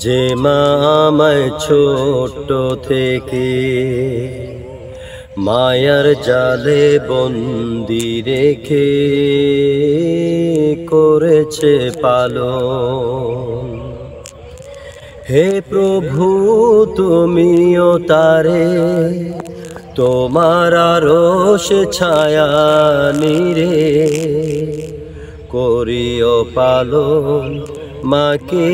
যে মা আমায় ছোট থেকে মায়ার জালে বন্দি রেখে করেছে পালন। হে প্রভু তুমিও তারে তোমার আরশ ছায়া নিরে করিও পালন, মাকে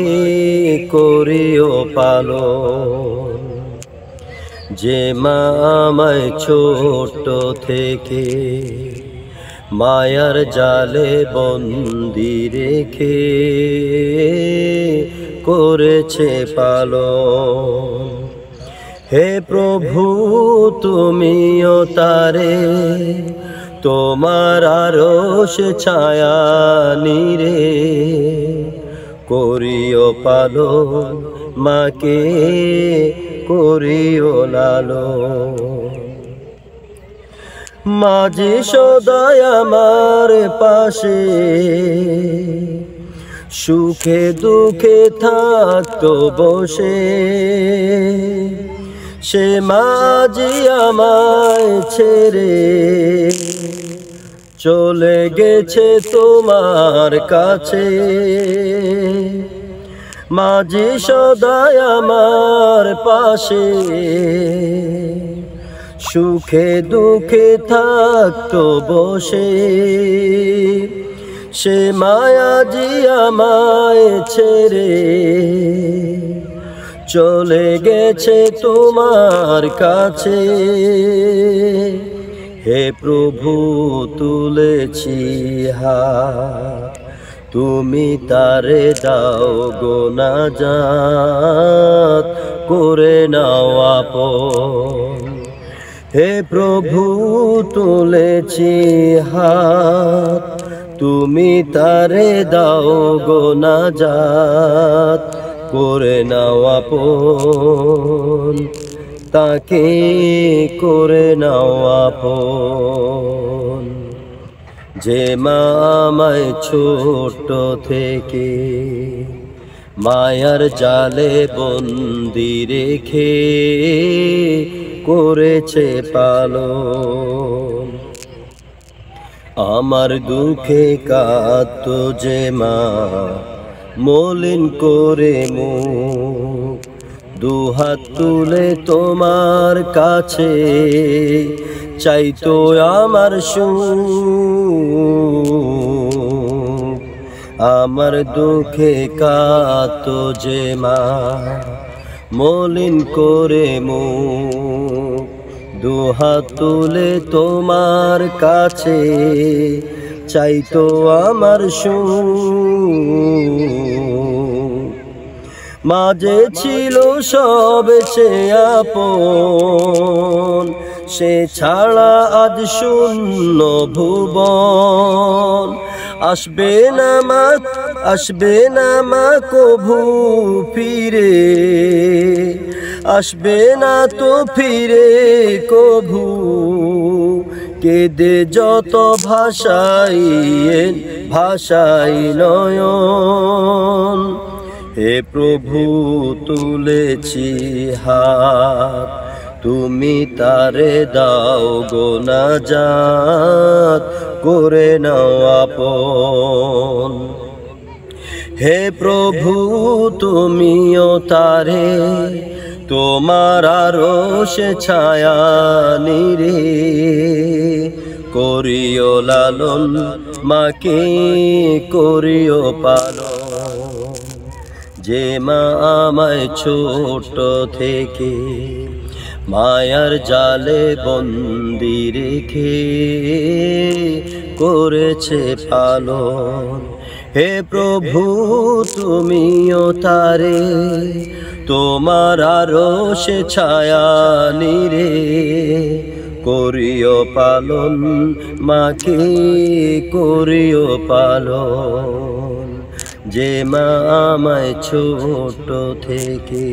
করিও পালন। যে মা আমায় ছোট থেকে মায়ার জালে বন্দি রেখে করেছে পালন। হে প্রভু তুমিও তারে তোমার আরশ ছায়া নিরে করিও পালন, মাকে করিও লালন। মাঝে সদায় আমার পাশে সুখে দুঃখে থাকতো বসে, সে মাঝি আমায় ছেড়ে চলে গেছে তোমার কাছে। মাঝি সদায় আমার পাশে সুখে দুঃখে থাকতো বসে, সে মায়াজি আমায় ছেড়ে চলে গেছে তোমার কাছে। হে প্রভু তুলেছি হাত, তুমি তারে দাও গো নাজাত, করে নাও আপন। হে প্রভু তুলেছি হাত, তুমি তারে দাও গো নাজাত, করে নাও আপন, তাকে করে নাও আপন। যে মা আমায় ছোট থেকে মায়ার জালে বন্দি রেখে করেছে পালন। আমার দুঃখে কাঁদতো যে মা মলিন করে মুখ, দুহাত তুলে তোমার কাছে চাইতো আমার সুখ। আমার দুঃখে কাঁদতো যে মা মলিন করে মুখ, দুহাত তুলে তোমার কাছে চাইতো আমার সুখ। মাঝে ছিল সবচেয়ে আপন, সে ছাড়া আজ শূন্য ভুবন। আসবে না মা কভু ফিরে, আসবে না তো ফিরে কভু। কেঁদে যত ভাষাই নয়ন। হে প্রভু তুলেছি হাত, তুমি তারে দাও গো নাজাত, করে নাও আপন। হে প্রভু তুমিও তারে তোমার আরশ ছায়া নিরে করিও লালন, মাকে করিও পালন। যে মা আমায় ছোট থেকে মায়ার জালে বন্দি রেখে করেছে পালন। হে প্রভু তুমিও তারে তোমার আরশ ছায়া নিরে করিও পালন, মাকে করিও পালন। যে মা আমায় ছোট থেকে